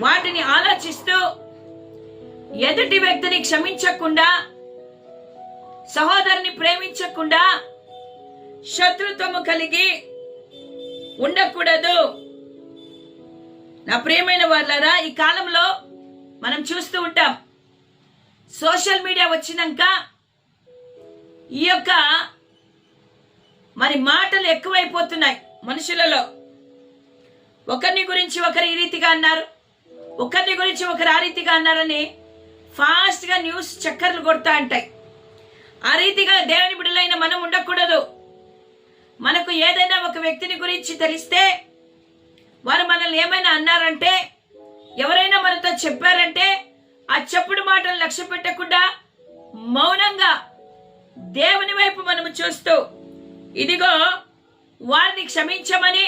వాటిని ఆలోచిస్తూ ఎదుటి వ్యక్తిని క్షమించకుండా, సహోదరుని ప్రేమించకుండా శత్రుత్వము కలిగి ఉండకూడదు. నా ప్రియమైన వాళ్ళారా, ఈ కాలంలో మనం చూస్తూ ఉంటాం, సోషల్ మీడియా వచ్చినాక ఈ యొక్క మాటలు ఎక్కువైపోతున్నాయి మనుషులలో. ఒకరిని గురించి ఒకరు ఈ రీతిగా అన్నారు, ఒకరిని గురించి ఒకరు ఆ రీతిగా అన్నారని ఫాస్ట్ గా న్యూస్ చక్కర్లు కొడతా ఉంటాయి. ఆ రీతిగా దేవుని బిడ్డలైన మనం ఉండకూడదు. మనకు ఏదైనా ఒక వ్యక్తిని గురించి తెలిస్తే, వారు మనల్ని ఏమైనా అన్నారంటే, ఎవరైనా మనతో చెప్పారంటే, ఆ చెప్పుడు మాటలు లక్ష్య పెట్టకుండా మౌనంగా దేవుని వైపు మనము చూస్తూ, ఇదిగో వారిని క్షమించమని